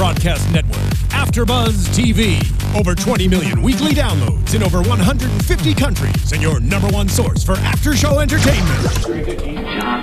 broadcast network, AFTERBUZZ TV. Over 20 million weekly downloads in over 150 countries, and your #1 source for after-show entertainment.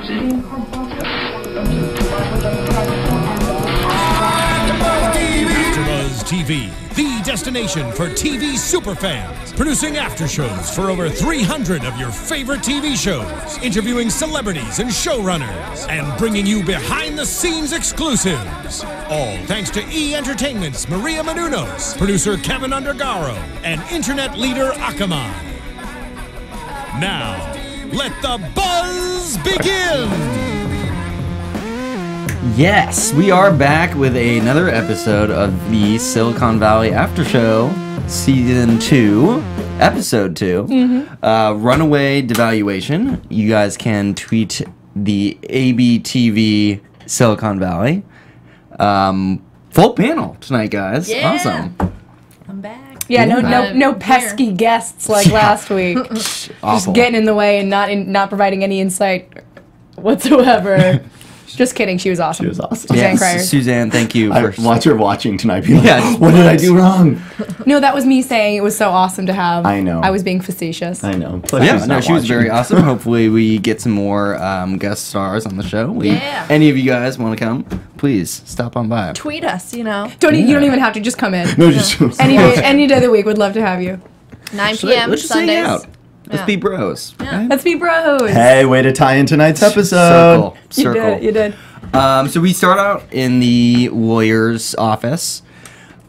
AFTERBUZZ TV, the destination for TV superfans. Producing aftershows for over 300 of your favorite TV shows, interviewing celebrities and showrunners, and bringing you behind-the-scenes exclusives. All thanks to E! Entertainment's Maria Menounos, producer Kevin Undergaro, and internet leader Akamai. Now, let the buzz begin! Yes, we are back with another episode of the Silicon Valley After Show, Season 2, Episode 2, Runaway Devaluation. You guys can tweet the ABTV Silicon Valley. Full panel tonight, guys. Yeah. Awesome. I'm back. Yeah, no pesky guests like last week. Just getting in the way and not providing any insight whatsoever. Just kidding. She was awesome. She was awesome. Suzanne Cryer. Suzanne, thank you. I watch her watching tonight. Be like, Yeah, what did I do wrong? No, that was me saying it was so awesome to have. I know. I was being facetious. I know. Plus Yeah, she's no, not she was watching. very awesome. Hopefully we get some more guest stars on the show. Yeah. Any of you guys want to come, please stop on by. Tweet us, you know. You don't even have to just come in. No, just Any day of the week, would love to have you. 9 p.m. Let's just hang Sundays. out. Let's be bros. Yeah. Let's be bros. Hey, way to tie in tonight's episode. Circle. You did. So we start out in the lawyer's office,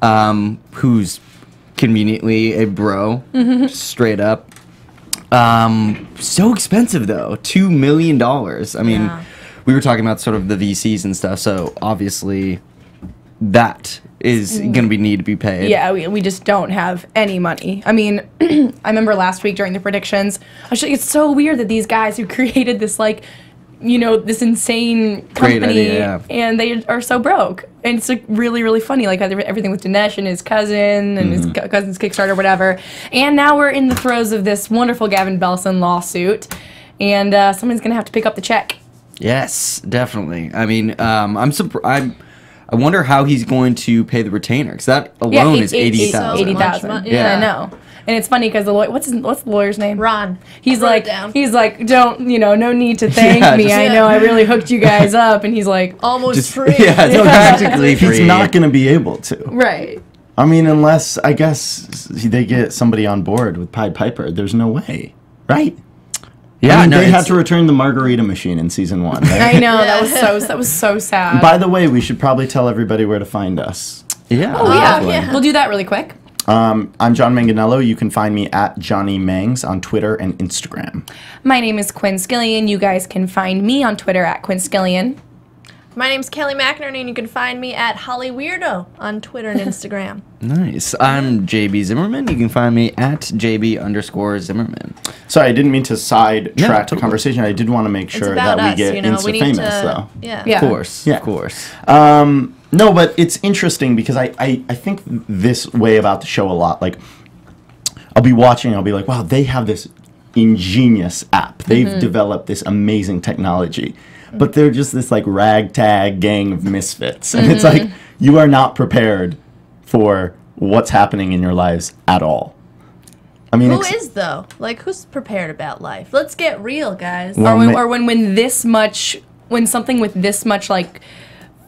who's conveniently a bro, straight up. So expensive though, $2 million. I mean, Yeah. we were talking about sort of the VCs and stuff, so obviously that is going to need to be paid. Yeah, we just don't have any money. I mean, I remember last week during the predictions, I was like, it's so weird that these guys who created this, like, you know, this insane Great company, idea, yeah. and they are so broke. And it's like really, really funny, like everything with Dinesh and his cousin and his cousin's Kickstarter, whatever. And now we're in the throes of this wonderful Gavin Belson lawsuit, and someone's gonna have to pick up the check. Yes, definitely. I mean, I wonder how he's going to pay the retainer, because that alone is $80,000. $80,000. Yeah. I know. And it's funny because the lawyer, what's the lawyer's name? Ron. He's I wrote like, it down. no need to thank Yeah, me. just- I know I really hooked you guys up. And he's like, Almost free. Yeah, it's practically free. He's not going to be able to. right. I mean, unless, I guess, they get somebody on board with Pied Piper. There's no way. Right? Yeah, I mean, no, they it's- had to return the margarita machine in season 1. Right? I know that was so sad. By the way, we should probably tell everybody where to find us. Yeah. Oh yeah. yeah. We'll do that really quick. I'm Jon Manganello. You can find me at Johnny Mangs on Twitter and Instagram. My name is Quinn Scillian. You guys can find me on Twitter at Quinn Scillian. My name's Kelly McInerney, and you can find me at Holly Weirdo on Twitter and Instagram. Nice. I'm JB Zimmerman. You can find me at JB_Zimmerman. Sorry, I didn't mean to sidetrack Yeah, the totally. conversation. I did want to make sure It's about that we us, get you know. We need Insta-famous, to. though. Yeah. Yeah. Of course. Yeah. Of course. No, but it's interesting because I think this way about the show a lot. Like, I'll be watching, I'll be like, wow, they have this ingenious app. They've developed this amazing technology. But they're just this, like, ragtag gang of misfits. And it's like, you are not prepared for what's happening in your lives at all. I mean, Who is, though? Like, who's prepared about life? Let's get real, guys. Well, Or when something with this much like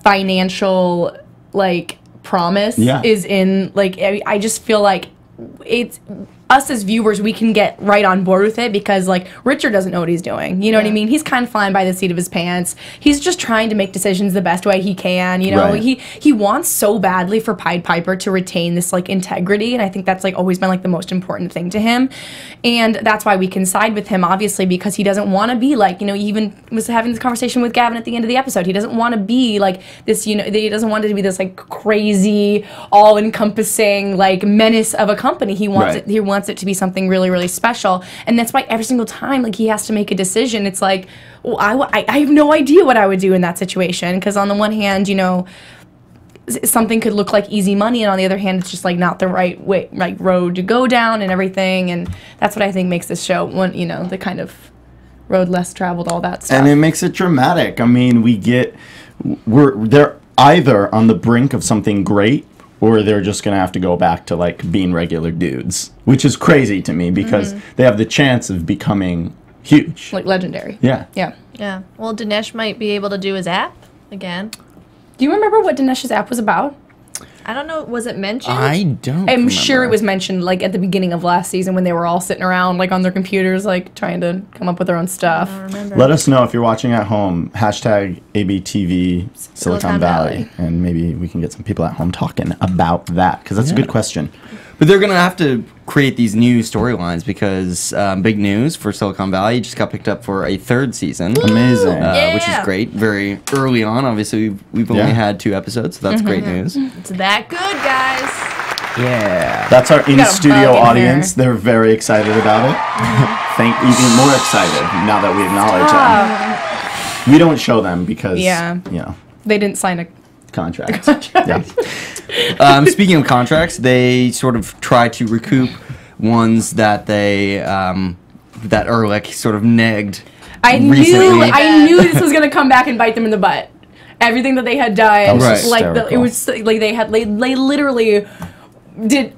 financial like promise Yeah. is in, like, I just feel like it's us as viewers, we can get right on board with it because, like, Richard doesn't know what he's doing. You know what I Yeah. mean? He's kind of flying by the seat of his pants. He's just trying to make decisions the best way he can. You know, Right. he wants so badly for Pied Piper to retain this, like, integrity, and I think that's, like, always been, like, the most important thing to him. And that's why we can side with him, obviously, because he doesn't want to be, like, you know, he even was having this conversation with Gavin at the end of the episode. He doesn't want to be, like, this, you know, he doesn't want it to be this, like, crazy, all-encompassing, like, menace of a company. He wants Right. he wants it to be something really, really special. And that's why every single time, like, he has to make a decision, it's like, well, I have no idea what I would do in that situation. Because on the one hand, you know, something could look like easy money, and on the other hand, it's just, like, not the right way, like, road to go down and everything. And that's what I think makes this show, one, you know, the kind of road less traveled, all that stuff. And it makes it dramatic. I mean, they're either on the brink of something great, or they're just gonna have to go back to like being regular dudes, which is crazy to me because they have the chance of becoming huge, Like legendary. Yeah. Yeah. Yeah. Well, Dinesh might be able to do his app again. Do you remember what Dinesh's app was about? I don't know. Was it mentioned? I don't. I'm sure it was mentioned like at the beginning of last season when they were all sitting around like on their computers like trying to come up with their own stuff. I don't remember. Let us know if you're watching at home. Hashtag ABTV Silicon Valley. And maybe we can get some people at home talking about that, because that's a good question. But they're going to have to create these new storylines because big news for Silicon Valley just got picked up for a 3rd season. Amazing. Which is great. Very early on. Obviously, we've only had 2 episodes, so that's great news. It's that good, guys. Yeah. That's our got a in-studio bug in audience. They're very excited about it. Even more excited now that we acknowledge them. We don't show them because, They didn't sign a contract. Speaking of contracts, they sort of try to recoup ones that they that Ehrlich sort of negged. I recently. knew this was gonna come back and bite them in the butt. Everything that they had done, That was like hysterical. it was like they literally did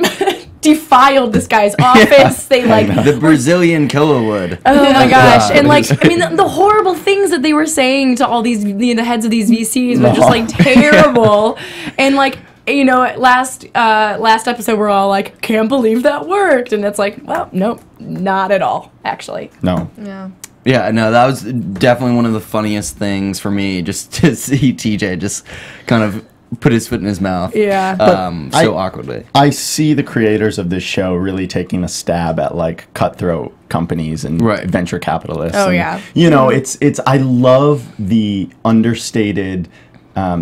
defiled this guy's office. They like The Brazilian killer would. oh my gosh, God. and like I mean the horrible things that they were saying to all these the heads of these VCs was just like terrible, and like. You know, last episode we're all like, can't believe that worked, and it's like, well, nope, not at all, actually. No. Yeah. Yeah, no, that was definitely one of the funniest things for me, just to see TJ just kind of put his foot in his mouth. Yeah. So awkwardly. I see the creators of this show really taking a stab at like cutthroat companies and venture capitalists. Oh, and, yeah. You know, it's I love the understated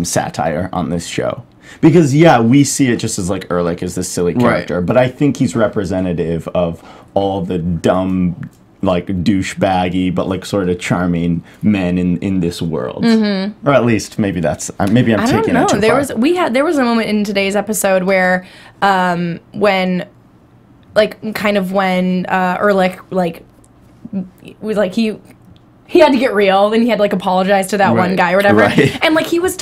satire on this show. Because, we see it just as, like, Ehrlich is this silly character. But I think he's representative of all the dumb, like, douchebaggy, but, like, sort of charming men in this world. Or at least, maybe that's... Maybe I'm taking it too far. There was a moment in today's episode where when Ehrlich, like, was like, he had to get real, and he had to, like, apologize to that one guy or whatever. And, like, when he was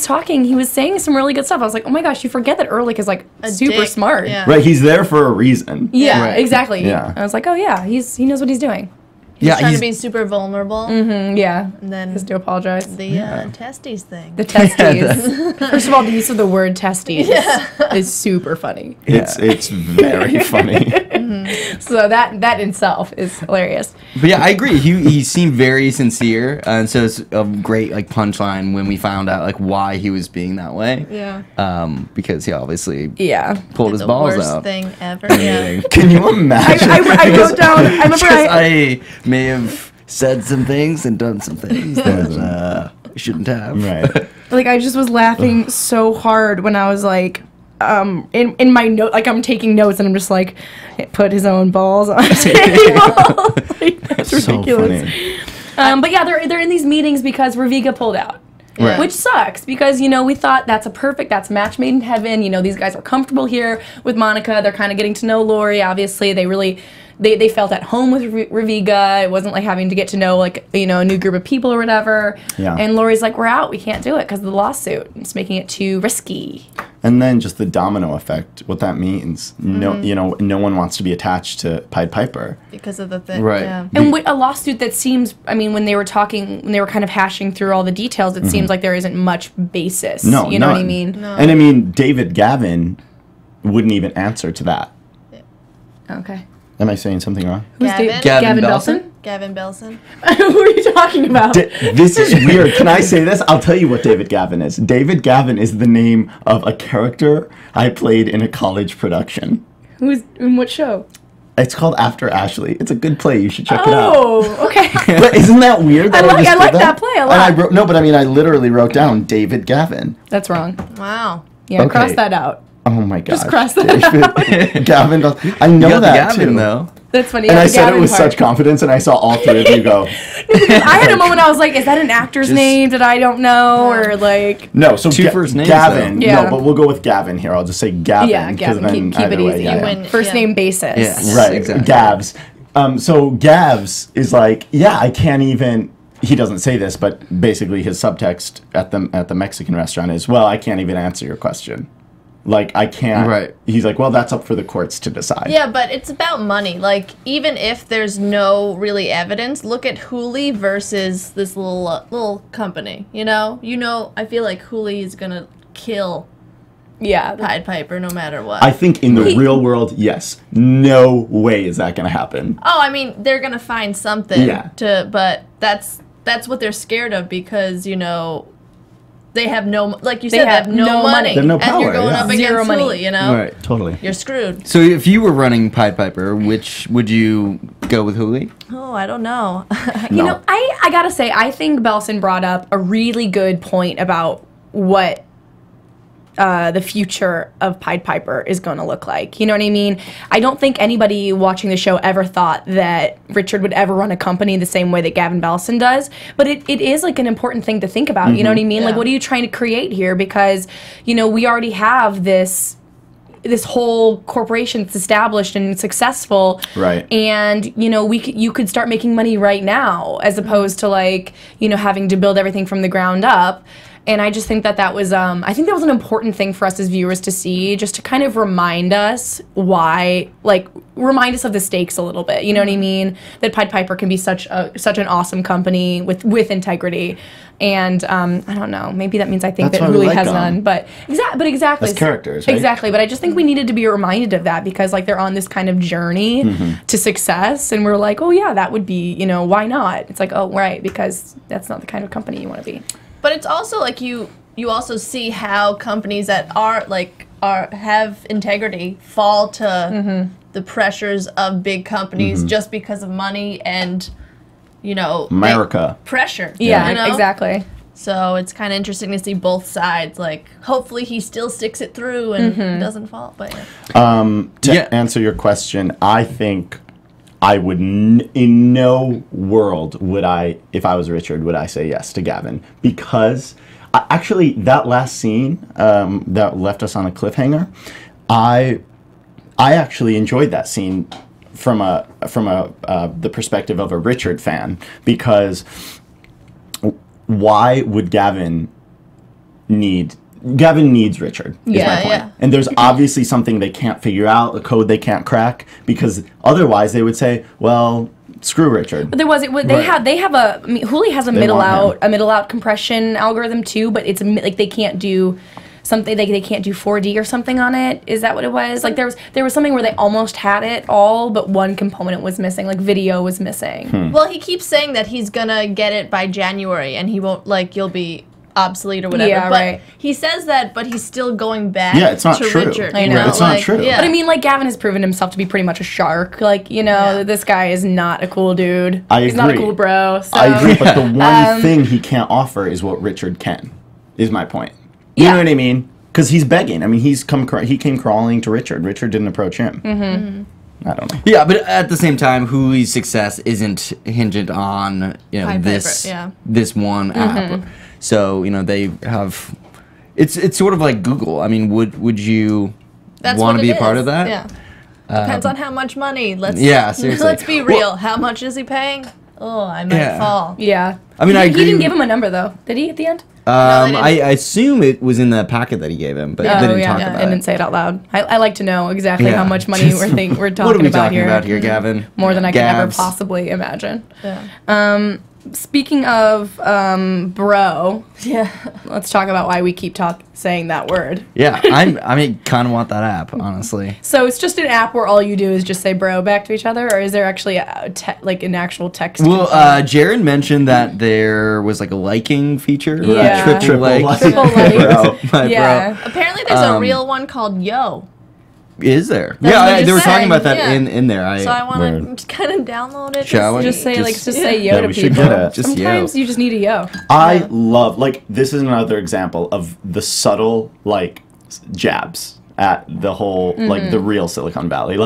talking, he was saying some really good stuff. I was like, oh my gosh, you forget that Ehrlich is, like, super smart. Yeah. Right, he's there for a reason. Yeah, exactly. Yeah. I was like, oh yeah, he knows what he's doing. He's trying to be super vulnerable. Yeah. And then Has to apologize. the testes thing. The testes. First of all, the use of the word testes is super funny. It's very funny. So that in itself is hilarious. But yeah, I agree. He seemed very sincere, and so it's a great like punchline when we found out like why he was being that way. Yeah. Because he obviously Pulled his the balls worst out. thing ever. Yeah. Can you imagine? I wrote down. I remember I may have said some things and done some things that I shouldn't have. Right. like I just was laughing so hard when I was like. In my note, like I'm taking notes and I'm just like, put his own balls on the table. Like, that's ridiculous. Funny. But yeah, they're in these meetings because Raviga pulled out. Right. Which sucks because, you know, we thought that's that's match made in heaven. You know, these guys are comfortable here with Monica. They're kind of getting to know Lori, obviously. They really, they felt at home with Raviga. It wasn't like having to get to know, like, you know, a new group of people or whatever. Yeah. And Lori's like, we're out. We can't do it because of the lawsuit. It's making it too risky. And then just the domino effect, what that means. No, you know, no one wants to be attached to Pied Piper. Because of the thing. Right. Yeah. And with a lawsuit that seems, I mean, when they were kind of hashing through all the details, it seems like there isn't much basis. No, you know what I none. mean? No. And I mean, David Gavin wouldn't even answer to that. Okay. Am I saying something wrong? Who's Gavin? Gavin Belson? Gavin Belson. Who are you talking about? This is weird. Can I say this? I'll tell you what David Gavin is. David Gavin is the name of a character I played in a college production. Who's in what show? It's called After Ashley. It's a good play. You should check it out. Oh, okay. But isn't that weird? That I just like did that play a And lot. I wrote, no, but I mean, I literally wrote down David Gavin. That's wrong. Wow. Yeah, Okay. cross that out. Oh my god. Just cross that David Gavin. I know You got the that Gavin, too. though. That's funny. And yeah, I the said it Gavin with part. such confidence, and I saw all three of you go. I had a moment I was like, is that an actor's name that I don't know? Or like... No, so Two first names, Gavin. though. Yeah. No, but we'll go with Gavin here. I'll just say Gavin. Yeah, 'cause Gavin. then Keep it either way, easy. yeah, You yeah. win. First name basis. Yes. Right, exactly. Gavs. So Gavs is like, yeah, I can't even he doesn't say this, but basically his subtext at the Mexican restaurant is, well, I can't even answer your question. Like, I can't. Right. He's like, well, that's up for the courts to decide. Yeah, but it's about money. Like, even if there's no really evidence, look at Hooli versus this little company. You know, I feel like Hooli is gonna kill Pied Piper no matter what. I think in the real world, yes, no way is that gonna happen. Oh, I mean, they're gonna find something. Yeah. But that's what they're scared of because they have no, like you said, they have no money. They have no and power, you're going yeah. up against Zero money. Hooli, you know? Right. Totally. You're screwed. So if you were running Pied Piper, which would you go with Hooli? Oh, I don't know. You know, I gotta say, I think Belson brought up a really good point about what the future of Pied Piper is going to look like. You know what I mean? I don't think anybody watching the show ever thought that Richard would ever run a company the same way that Gavin Belson does. But it is like an important thing to think about. You know what I mean? Yeah. Like, what are you trying to create here? Because, we already have this whole corporation that's established and successful, Right? And you could start making money right now, as opposed to having to build everything from the ground up. And I just think that was I think that was an important thing for us as viewers to see, just to kind of remind us remind us of the stakes a little bit. You know what I mean? That Pied Piper can be such an awesome company with integrity. And I don't know, maybe that means I think That's that why we Hooli like has them. none. But exactly. As characters, right? Exactly. But I just think we needed to be reminded of that because they're on this kind of journey to success, and we're like, oh yeah, that would be, why not? It's like, oh right, because that's not the kind of company you want to be. But it's also like you also see how companies that have integrity fall to the pressures of big companies just because of money and America. pressure. Yeah, exactly. So it's kind of interesting to see both sides. Like, hopefully he still sticks it through and doesn't fall. But To answer your question, I think I would in no world would I, if I was Richard, would I say yes to Gavin, because actually that last scene that left us on a cliffhanger, I actually enjoyed that scene from the perspective of a Richard fan, because why would Gavin needs Richard, is my point. Yeah. And there's obviously something they can't figure out, a code they can't crack, because otherwise they would say, well, screw Richard. But they have Hooli has a middle want out compression algorithm too, but it's like they can't do something, like they can't do 4D or something on it. Is that what it was? Like there was something where they almost had it all, but one component was missing, like video was missing. well, he keeps saying that he's gonna get it by January, and he won't, you'll be obsolete or whatever. Yeah, but right. he says that, but he's still going back Yeah, it's not to true. Richard. I know. It's not true. Yeah. But I mean, Gavin has proven himself to be pretty much a shark. This guy is not a cool dude. He's not a agree. cool bro. So. I agree, but the one thing he can't offer is what Richard can, is my point. You know what I mean? Because he's begging. I mean, he came crawling to Richard. Richard didn't approach him. I don't know. Yeah, but at the same time, Hooli's success isn't hinged on Pied this Piper, yeah. this one app. So they have. It's sort of like Google. I mean, would you That's want what to be it a part is. of that? Yeah. Depends on how much money. Seriously. Let's be real. Well- how much is he paying? Oh, I might Yeah. fall. Yeah. I mean, I agree. He didn't give him a number though, did he? At the end? they didn't. I assume it was in the packet that he gave him, but they didn't talk about I didn't it. say it out loud. I like to know exactly Yeah. how much money we're talking What are we about talking here. about here, Gavin? More than I can ever Gavs. possibly imagine. Yeah. Speaking of bro, Yeah. let's talk about why we keep saying that word. Yeah, I kind of want that app, honestly. So it's just an app where all you do is just say bro back to each other, or is there actually an actual text? Well, Jared mentioned that there was a liking feature. Yeah. Triple like. Triple like. Bro. My Yeah. bro. Apparently, there's a real one called Yo. Is there? That's Yeah, what you they were said. talking about that Yeah. in there. So I want Word. to kind of download it. Shall we? Just say Just- say yo Yeah, to we should people. get it. Just yo. Sometimes you just need a yo. I love, this is another example of the subtle, jabs at the whole, the real Silicon Valley.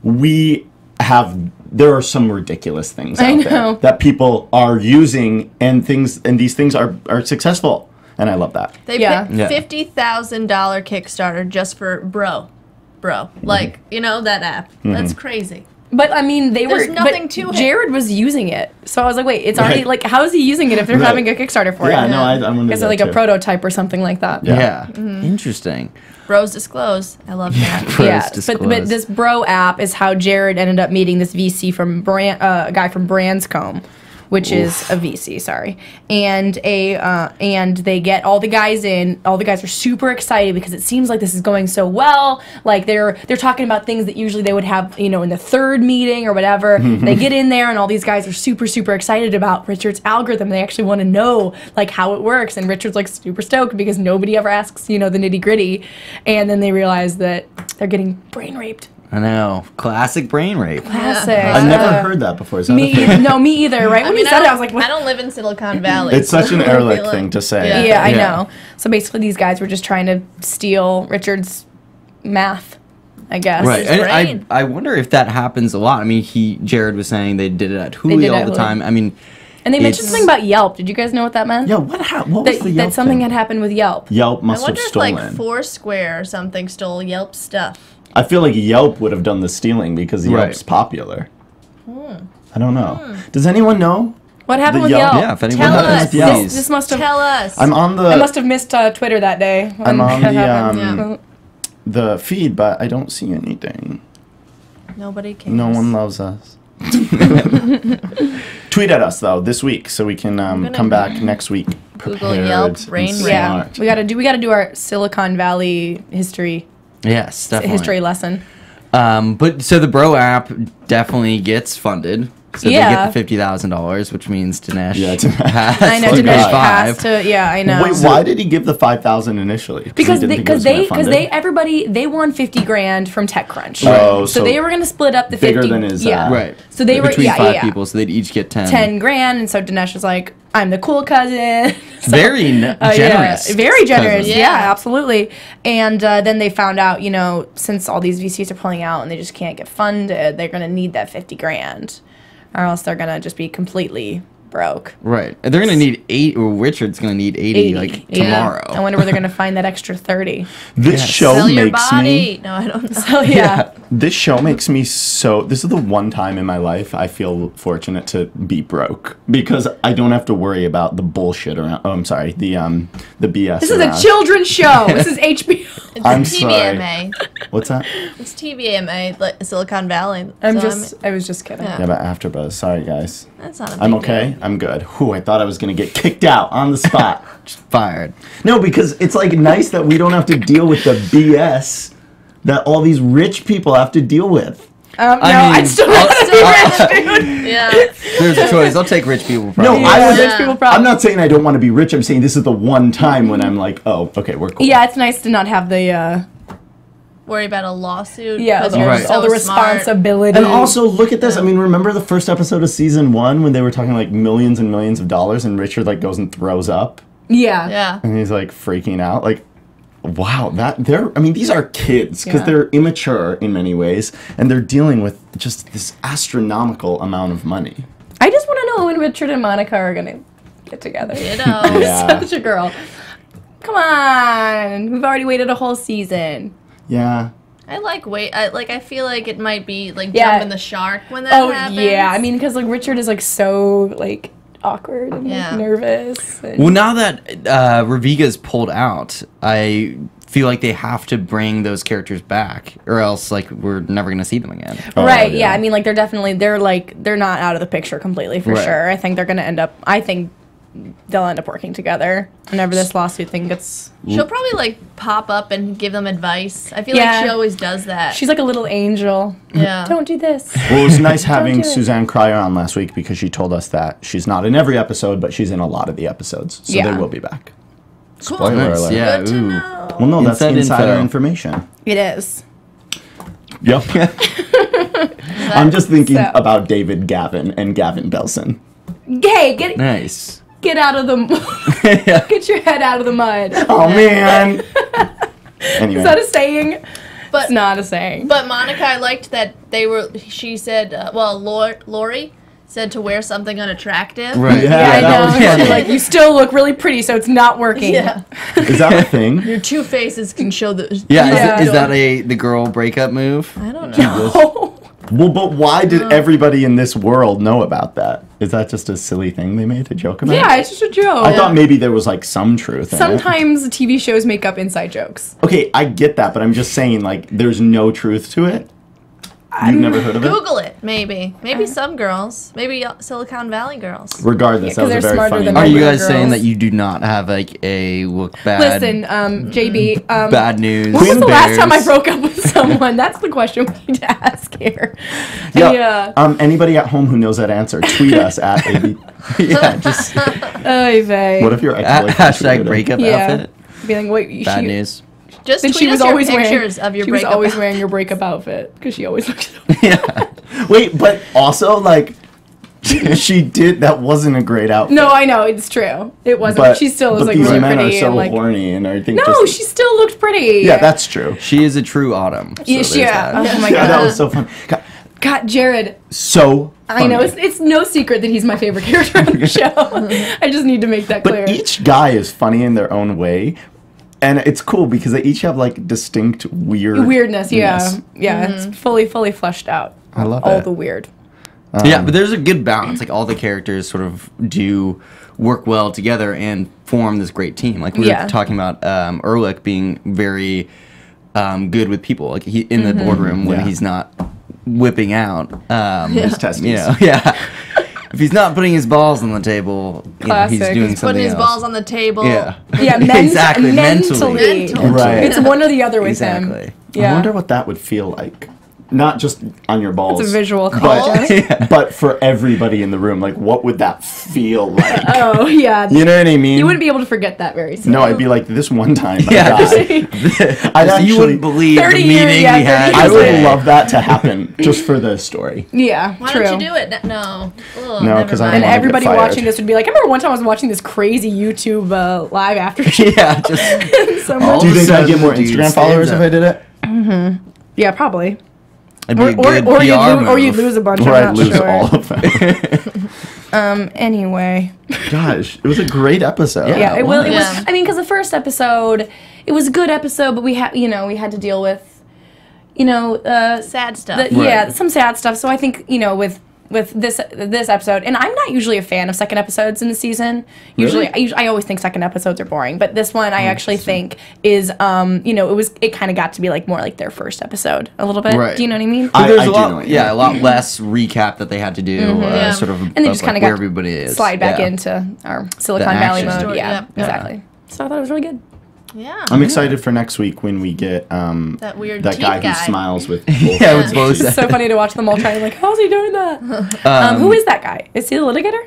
There are some ridiculous things I out know. there that people are using, and these things are successful. And I love that. They Yeah. picked Yeah. $50,000 Kickstarter just for bro. That app. That's crazy. But I mean, There's nothing to it. Jared was using it, so I was like, wait, it's already Right. like, how is he using it if they're Right. having a Kickstarter for Yeah, it? no, I wondered Is it that like too. a prototype or something like that? Yeah. Mm-hmm. Interesting. Bros disclose. I love that. Pros Yeah, but disclose. this bro app is how Jared ended up meeting this VC from a guy from Branscombe, which is a VC, sorry, and and they get all the guys in. All the guys are super excited because it seems like this is going so well. Like they're talking about things that usually they would have, in the third meeting or whatever. They get in there and all these guys are super excited about Richard's algorithm. They actually want to know like how it works, and Richard's like super stoked because nobody ever asks the nitty gritty, and then they realize that they're getting brain raped. I know. Classic brain rape. Classic. I've never heard that before. Is that a thing? No, me either. Right when you said it, I was like, what? I don't live in Silicon Valley. It's such an so I feel Ehrlich like- thing to say. Yeah, I Yeah. know. So basically, these guys were just trying to steal Richard's math, I guess. Right. His And brain. I wonder if that happens a lot. I mean, Jared was saying they did it at did Hulu it all at the Hulu. time. I mean, And they mentioned It's- something about Yelp. Did you guys know what that meant? Yeah, what was the Yelp That something thing? had happened with Yelp. Yelp I must have wonder if stolen. like Foursquare or something stole Yelp stuff. I feel like Yelp would have done the stealing because Right. Yelp's popular. I don't know. Does anyone know? What happened The with Yelp- Yelp? yeah, if anyone Tell knows, us. please. This must have. Tell us. I'm on I the must have missed Twitter that day. I'm on that the, happened. the feed, but I don't see anything. Nobody cares. No one loves us. Tweet at us though this week so we can come back next week. Google Yelp prepared brain and rape. Yeah, smart. we gotta do our Silicon Valley history Definitely. lesson. But so the Bro app definitely gets funded. So Yeah. they get the $50,000, which means Dinesh. Yeah, Dinesh. has I know to Dinesh pay has $5. to. Yeah, I know. Wait, why did he give the 5,000 initially? Because he didn't think it was they gonna fund it? everybody they won 50 grand from TechCrunch. Oh, so so they were gonna split up the bigger 50. than his, yeah. Right. So they were between yeah, five yeah. people, so they'd each get 10. 10 grand, and so Dinesh was like, I'm the cool cousin. So, Very generous. Yeah, very generous. cousin. Yeah, Yeah. absolutely. And then they found out, since all these VCs are pulling out and they just can't get funded, they're going to need that 50 grand, or else they're going to just be completely broke. Right. And they're going to need 8, or Richard's going to need 80, like, Yeah. tomorrow. I wonder where they're going to find that extra 30. This Yes. show Sell your makes body. me. No, I don't know. So yeah. This show makes me so. This is the one time in my life I feel fortunate to be broke because I don't have to worry about the bullshit around. Oh, I'm sorry, the BS. This is around. a children's show. This is HBO. It's I'm TVMA. What's that? It's TVMA, like Silicon Valley. I So was just kidding. Yeah. Yeah, but AfterBuzz. Sorry, guys. That's not a big I'm okay. I'm good. Whew, I thought I was gonna get kicked out on the spot. Just fired. No, because it's like nice that we don't have to deal with the BS that all these rich people have to deal with. No, I mean, I'd still rather be rich, dude. Yeah. There's a choice. I'll take rich people. No, Probably. I was. Yeah. Rich people problem. I'm not saying I don't want to be rich. I'm saying this is the one time when I'm like, oh, okay, we're cool. Yeah, it's nice to not have the Worry about a lawsuit. yeah, 'cause the, you're Right. so all the smart. responsibility. And also, look at this. I mean, remember the first episode of season 1 when they were talking like millions and millions of dollars, and Richard like goes and throws up, yeah. Yeah. and he's like freaking out. Like, wow, I mean, these are kids because Yeah. they're immature in many ways, and they're dealing with just this astronomical amount of money. I just want to know when Richard and Monica are gonna get together. You know. Yeah. Such a girl. Come on, we've already waited a whole season. Yeah. I feel like it might be like Yeah. jumping the shark when that Oh happens. yeah, I mean, because like Richard is like so like awkward and like, Yeah. nervous. And, Well, now that Raviga's pulled out, I feel like they have to bring those characters back, or else like we're never gonna see them again. Oh, right? yeah. Yeah. I mean, like they're not out of the picture completely for Right. sure. I think they're gonna end up. I think they'll end up working together whenever this lawsuit thing gets. She'll probably like pop up and give them advice. I feel Yeah. like she always does that. She's like a little angel. yeah. Don't do this. Well, it was nice having do it. Suzanne Cryer on last week because she told us that she's not in every episode, but she's in a lot of the episodes. So Yeah. they will be back. Cool. Spoiler Nice, alert. yeah. Good to Ooh. know. Well, no, that's Inside insider info. information. It is. Yep. I'm just thinking So- about David Gavin and Gavin Belson. Hey, Nice. get out of the. Get your head out of the mud. Oh, man. Anyway. Is that a saying? But It's not a saying. But Monica, I liked that she said, Lori said to wear something unattractive. Right. Yeah, I that know. was She's funny. like, you still look really pretty, so it's not working. Yeah. Is that a thing? Your two faces can show the. Yeah. Yeah. Is that the girl breakup move? I don't know. Oh, Well, but why did everybody in this world know about that? Is that just a silly thing they made a joke about? Yeah, it's just a joke. I thought maybe there was like some truth in it. Sometimes TV shows make up inside jokes. Okay, I get that, but I'm just saying, like, there's no truth to it. You've never heard of it? Google it, maybe. Maybe some girls. Maybe Silicon Valley girls. Regardless, Yeah, that was 'cause a they're very smarter funny than one. Are you Weird guys saying girls. that you do not have like a look bad? Listen, JB. Bad news. When was the last time I bears? broke up with someone? That's the question we need to ask here. Yeah. Anybody at home who knows that answer, tweet us at AB. Yeah, just Oy vey. What if your ex-boyfriend hashtag tweeted it? breakup Yeah. outfit. Be like, wait, Bad news. Just Then tweet she was us your always wearing pictures of your she was breakup. always wearing your breakup outfit because she always looked. Yeah. Wait, but also, like, she did, that wasn't a great outfit. No, I know it's true. It wasn't. But She still was but like these really men pretty are so and like. horny, and I think No, she still looked pretty. Yeah, that's true. She is a true autumn. So Yeah, there's yeah. that. Oh my Yeah, god. that was so fun. God, God, Jared. so funny. I know it's no secret that he's my favorite character on the show. I just need to make that clear. But each guy is funny in their own way, and it's cool because they each have like distinct Weirdness, yeah, yeah. Mm-hmm. It's fully fleshed out. I love all it. the weird. Yeah, but there's a good balance. Like all the characters sort of do work well together and form this great team. Like we Yeah. were talking about Ehrlich being very good with people. Like he in the boardroom when Yeah. he's not whipping out. His testes. You know, yeah. If he's not putting his balls on the table, you know, he's Classic. doing He's something Putting his else. balls on the table. Yeah. Yeah, Exactly, mentally. mentally. Right. It's one or the other with Exactly. him. I Yeah. wonder what that would feel like. Not just on your balls. It's a visual but, call. but for everybody in the room, like, what would that feel like? Oh yeah. You know what I mean? You wouldn't be able to forget that very soon. No, I'd be like, this one time, Yeah, I died. I'd You actually, wouldn't believe the 30 years, meeting yeah, we had. 30 I would today. love that to happen just for the story. Yeah, Why true. don't you do it? No. Ugh, No, never 'cause I mind. don't And wanna get everybody fired. watching this would be like, I remember one time I was watching this crazy YouTube live after show. Yeah, just Someone- all Do you of a think I'd get sudden, more dude, Instagram stand followers if up. I did it? Yeah, probably. It'd be a good Or PR you'd move. lose a bunch. Or I'm I'd not lose sure. all of them. Anyway. Gosh, it was a great episode. Yeah, it will. It Yeah. was. I mean, because the first episode, it was a good episode, but we had, we had to deal with, Sad stuff. yeah, some sad stuff. So I think, with this episode, and I'm not usually a fan of second episodes in the season. Usually, I always think second episodes are boring, but this one I actually think is, it kind of got to be like more like their first episode a little bit. Right. Do you know what I mean? But there's I a do lot, know what you yeah, mean. a lot less recap that they had to do, Yeah. sort of, And they just kind of where got everybody is. slide back Yeah. into our Silicon The Valley action mode. story, Yeah, yeah. exactly. So I thought it was really good. Yeah. I'm excited for next week when we get That weird that teeth guy guy. who smiles with Yeah, it's both. It's so funny to watch them all trying, like, how's he doing that? Who is that guy? Is he the litigator?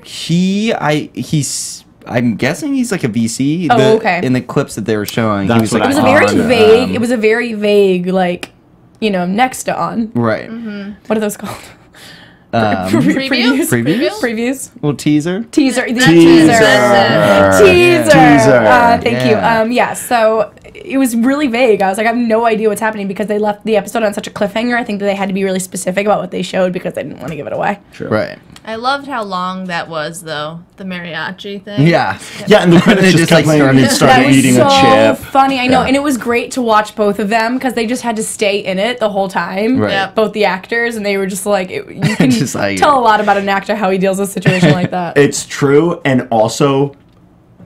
I'm guessing he's like a VC. Oh, okay. In the clips that they were showing, That's he was what like It was a I very on, vague. It was a very vague, like, next to on. right. What are those called? Previews? Previews? Previews. Little teaser. Teaser. The Teaser. Teaser. Teaser. Thank Yeah. you. Yeah. So it was really vague. I was like, I have no idea what's happening because they left the episode on such a cliffhanger. I think that they had to be really specific about what they showed because they didn't want to give it away. True. Right. I loved how long that was, though. The mariachi thing. Yeah. Yeah, and the They credits just just, kept like, playing and he started- started That was eating so a chip. funny. I know, Yeah. and it was great to watch both of them because they just had to stay in it the whole time. Right. Yep. Both the actors, and they were just like, you can Just like- tell a lot about an actor how he deals with a situation like that. It's true, and also,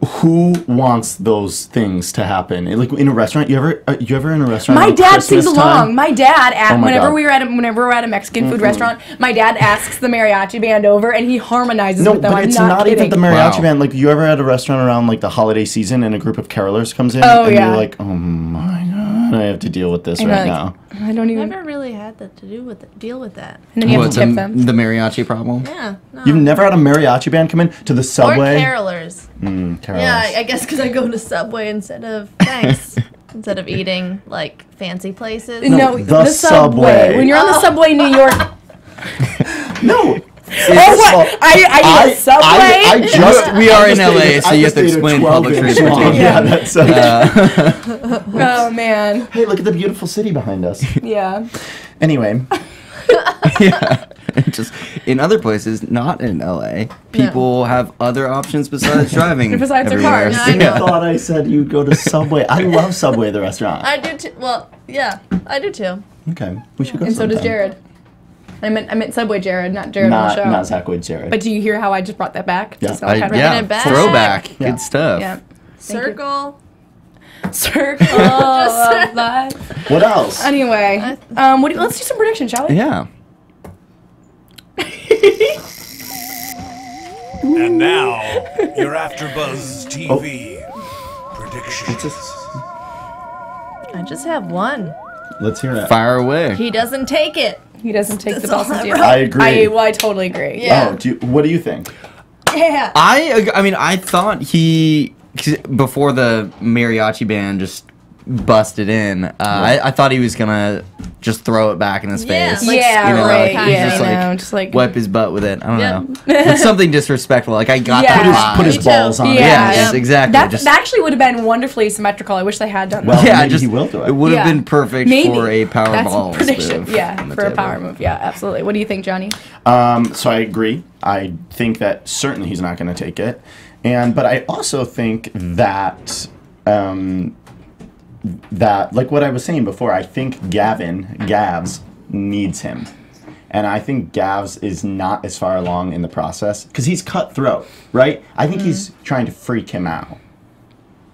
who wants those things to happen? Like in a restaurant, you ever in a restaurant? My on dad Christmas sings time? along. My dad, Oh my whenever God. whenever we're at a Mexican food restaurant, my dad asks the mariachi band over, and he harmonizes No, with them. but I'm it's not not kidding. even the mariachi Wow. band. Like, you ever at a restaurant around like the holiday season and a group of carolers comes in, Oh, and yeah. you're like, oh my god, I have to deal with this And right you're now. like, I don't even. Never really had that to do with it. Deal with that. And then you have What's to tip them. the mariachi problem? Yeah. No. You've never had a mariachi band come in to the or subway? carolers. Carolers. Yeah, I guess because I go to Subway instead of instead of eating like fancy places. No, the the subway. subway. When you're on the subway in New York. No. Oh, what? I need a subway? I just We are in I just LA, ate- so I you just have to ate a explain 12 public inch transportation. long- Yeah, that's Oh man. Hey, look at the beautiful city behind us. Yeah. Anyway, Yeah. Just in other places, not in LA, people have other options besides driving. Besides their everywhere. cars. I I know. thought I said you'd go to Subway. I love Subway, the restaurant. I do too. Well, yeah, I do too. Okay, we should go. And so does sometime. Jared. I meant Subway Jared, not Jared on the show. Not Zach Wood Jared. But do you hear how I just brought that back? Yeah. Just kind of yeah, it back. throwback. Yeah. Good stuff. Yeah. Circle. Circle of life. What else? Anyway, let's do some predictions, shall we? Yeah. And now, your AfterBuzz TV predictions. I just have one. Let's hear it. Fire away. He doesn't take it. He doesn't take the That's all Boston I deal. wrote. I agree. I totally agree. Yeah. What do you think? Yeah. I mean, I thought he, 'cause before the mariachi band just busted in, I thought he was gonna just throw it back in his Yeah, face. like Yeah, You know, right. like, Yeah, just, I like, know. Just like wipe his butt with it. I don't Yeah. know. It's something disrespectful. Like I got Yeah. that Put vibe. his balls on it. Yeah. Yes, exactly. that actually would have been wonderfully symmetrical. I wish they had done Well, that. yeah, maybe just he will do it. It would have Yeah. been perfect Maybe. for a power That's ball a prediction. move Yeah, on the for a table. power move. Yeah, absolutely. What do you think, Johnny? So I agree. I think that certainly he's not going to take it, but I also think that that like what I was saying before, I think Gavs needs him, and I think Gavs is not as far along in the process because he's cutthroat, right? I think he's trying to freak him out.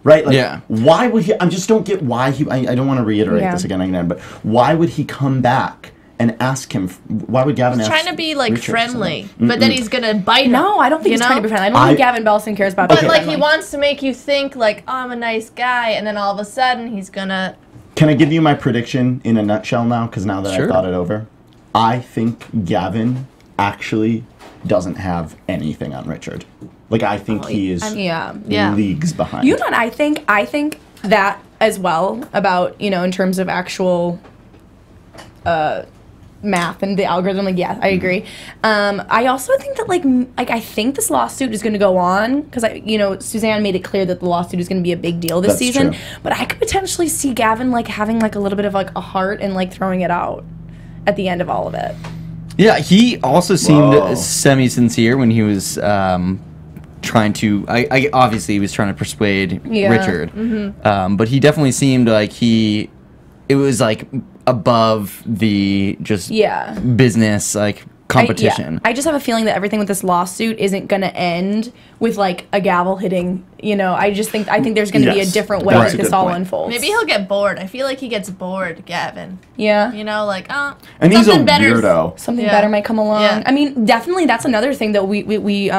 Right? Like, Yeah. why would he? I just don't get why he. I don't want to reiterate Yeah. this again and again, but why would he come back and ask him? Why would Gavin ask? Trying to be like Richard friendly, something? but then he's gonna bite him. No, I don't think you he's trying to be know? friendly. I don't think Gavin Belson cares about But being like he friendly. wants to make you think like, oh, I'm a nice guy, and then all of a sudden he's gonna. Can I give you my prediction in a nutshell now? Because now that Sure. I've thought it over, I think Gavin actually doesn't have anything on Richard. Like I think he is Yeah. Yeah. leagues behind. You know what I think? I think that as well about, in terms of actual math and the algorithm. Like, yeah, I agree. I also think that like I think this lawsuit is going to go on because Suzanne made it clear that the lawsuit is going to be a big deal this That's season. true. But I could potentially see Gavin like having like a little bit of like a heart and like throwing it out at the end of all of it. Yeah, he also seemed Whoa. semi-sincere when he was trying to. I obviously he was trying to persuade Yeah. Richard, but he definitely seemed like it was like above the just Yeah. business like competition. I just have a feeling that everything with this lawsuit isn't going to end with like a gavel hitting. I think there's going to be a Yes, different way that's that a this good all point. unfolds. Maybe he'll get bored. I feel like he gets bored, Gavin. Yeah. Like, oh. And he's a something better's- weirdo. Something Yeah. better might come along. Yeah. I mean, definitely that's another thing that we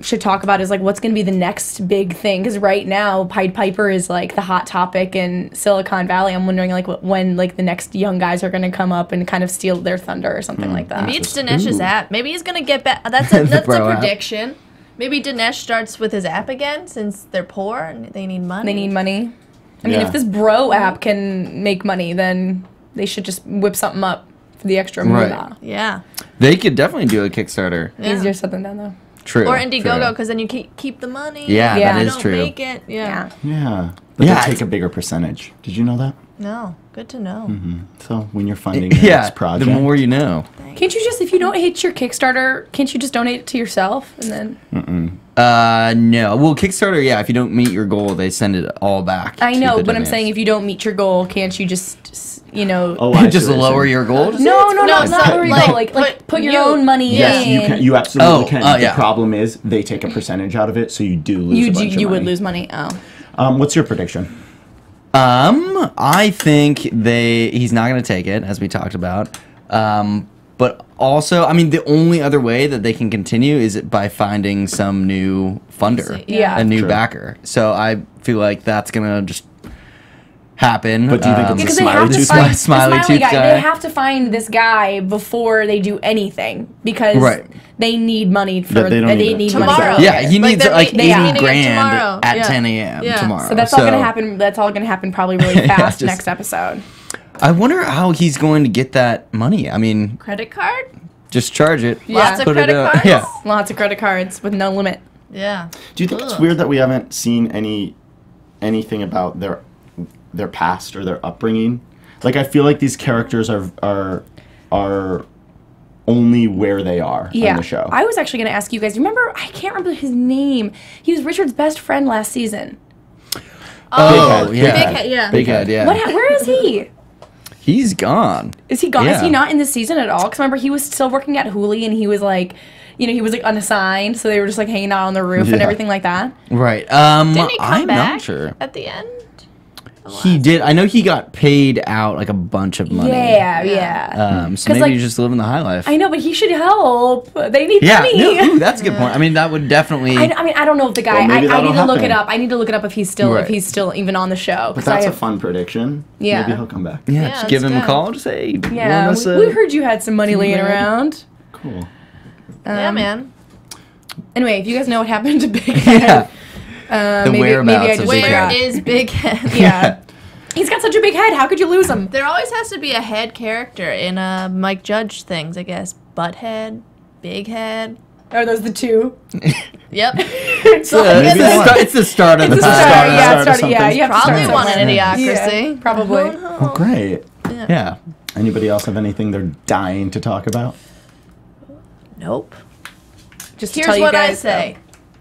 should talk about is like what's going to be the next big thing because right now Pied Piper is like the hot topic in Silicon Valley. I'm wondering like when like the next young guys are going to come up and kind of steal their thunder or something like that. Maybe it's Dinesh's Ooh. app. Maybe he's gonna get back. That's a bro app. prediction. Maybe Dinesh starts with his app again since they're poor and they need money. They need money. I mean, Yeah. if this bro app can make money, then they should just whip something up for the extra Right. moolah. Yeah. They could definitely do a Kickstarter. Yeah. Easier said than done, though. True. Or Indiegogo true. because then you keep the money. Yeah, Yeah. that You is don't true. Make it. Yeah. Yeah. But Yeah, they take it's- a bigger percentage. Did you know that? No. Good to know. So when you're funding the Yeah, next project, the more you know. Can't you just, if you don't hit your Kickstarter, can't you just donate it to yourself and then? No. Well, Kickstarter, yeah, if you don't meet your goal, they send it all back. I to know, the but I'm donors. saying if you don't meet your goal, can't you just, Oh, I see just what you're lower saying. your goal. No, No, not where you like, go. Like put your you- own money Yes, in. you can. You absolutely Oh, can. oh, The yeah. problem is they take a percentage out of it, so you do lose. a bunch of You would money. lose money. Oh. What's your prediction? I think he's not going to take it, as we talked about. But also, I mean, the only other way that they can continue is by finding some new funder, Yeah. a new True. backer. So I feel like that's going to just happen. But do you think it's Because a they have smiley to tooth find guy? the Smiley tooth guy. They have to find this guy before they do anything because Right. they need money for. That they don't they need need it. money. Tomorrow. For Yeah, he Like, needs they're like meeting- 80 meeting it grand tomorrow. at Yeah. 10 a.m. Yeah. tomorrow. So that's all gonna happen. That's all gonna happen probably really fast just- next episode. I wonder how he's going to get that money. I mean, Credit card? just charge it. Lots of put it credit out. cards? Yeah. Lots of credit cards with no limit. Yeah. Do you think it's Ugh. weird that we haven't seen anything about their past or their upbringing? Like I feel like these characters are only where they are Yeah. on the show. I was actually gonna ask you guys. Remember? I can't remember his name. He was Richard's best friend last season. Oh, Big yeah. head. Big head, yeah. Big head, yeah. Where is he? He's gone. Is he gone? Yeah. Is he not in this season at all? Because remember, he was still working at Huli, and he was like, he was like unassigned, so they were just like hanging out on the roof and everything like that. Right. Didn't he come I'm back not sure. at the end? He did. I know he got paid out like a bunch of money. Yeah. So maybe like, he's just living the high life. I know, but he should help. They need money. No, ooh, that's a good point. I mean, that would definitely. I mean, I don't know if the guy. Well, maybe I need to that'll look it happen. up. I need to look it up if he's still even on the show. But 'cause that's I a have- fun prediction. Yeah. Maybe he'll come back. Yeah, just give that's him a good. call. Just say, Yeah, loan us a- we heard you had some money laying around. Cool. Yeah, man. Anyway, if you guys know what happened to Big Head, The whereabouts maybe I of just Big Where Head. is Big Head? Yeah. He's got such a big head. How could you lose him? There always has to be a head character in Mike Judge things, I guess. Butthead, Big Head. Are those the two? Yep. It's the start of the It's the time. start, start of yeah, something. you have to Probably start won an somewhere. idiocracy. Yeah, probably. Oh, great. Yeah. Anybody else have anything they're dying to talk about? Nope. Just to Here's tell you what guys, I say.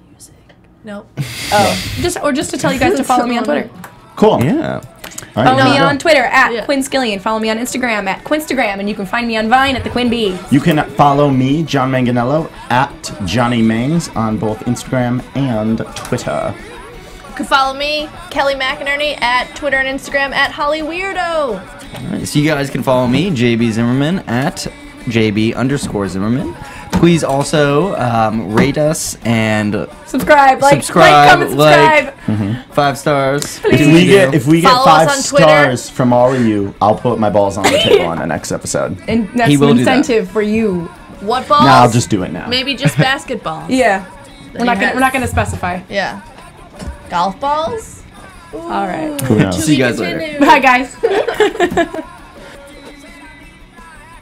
Music. Nope. just to tell you guys to follow me on Twitter. Cool. Yeah. All right, Follow me here we on go. Twitter at Yeah. Quinn Scillian. Follow me on Instagram at Quinstagram, and you can find me on Vine at the Quinn Bee. You can follow me, Jon Manganello, at Johnny Mangs on both Instagram and Twitter. You can follow me, Kelly McInerney, at Twitter and Instagram at HollyWeirdo. Alright, so you guys can follow me, JB Zimmerman, at JB_Zimmerman. Please also rate us and Subscribe, like, comment, subscribe. 5 stars. If we get Follow 5 us on Twitter. stars from all of you, I'll put my balls on the table on the next episode. And that's He an will do that. incentive for you. What balls? No, I'll just do it now. Maybe just basketball. Yeah. We're not has- gonna specify. Yeah. Golf balls? All right. Who knows? See you guys later. Bye, guys.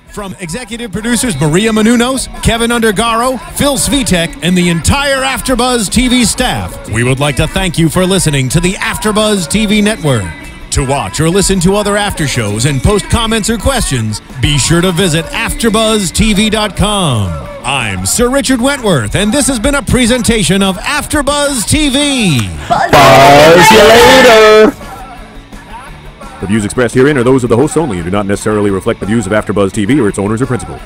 From executive producers Maria Menounos, Kevin Undergaro, Phil Svitek, and the entire AfterBuzz TV staff, we would like to thank you for listening to the AfterBuzz TV network. To watch or listen to other after shows and post comments or questions, be sure to visit AfterBuzzTV.com. I'm Sir Richard Wentworth, and this has been a presentation of AfterBuzz TV. See you later. The views expressed herein are those of the hosts only and do not necessarily reflect the views of AfterBuzz TV or its owners or principals.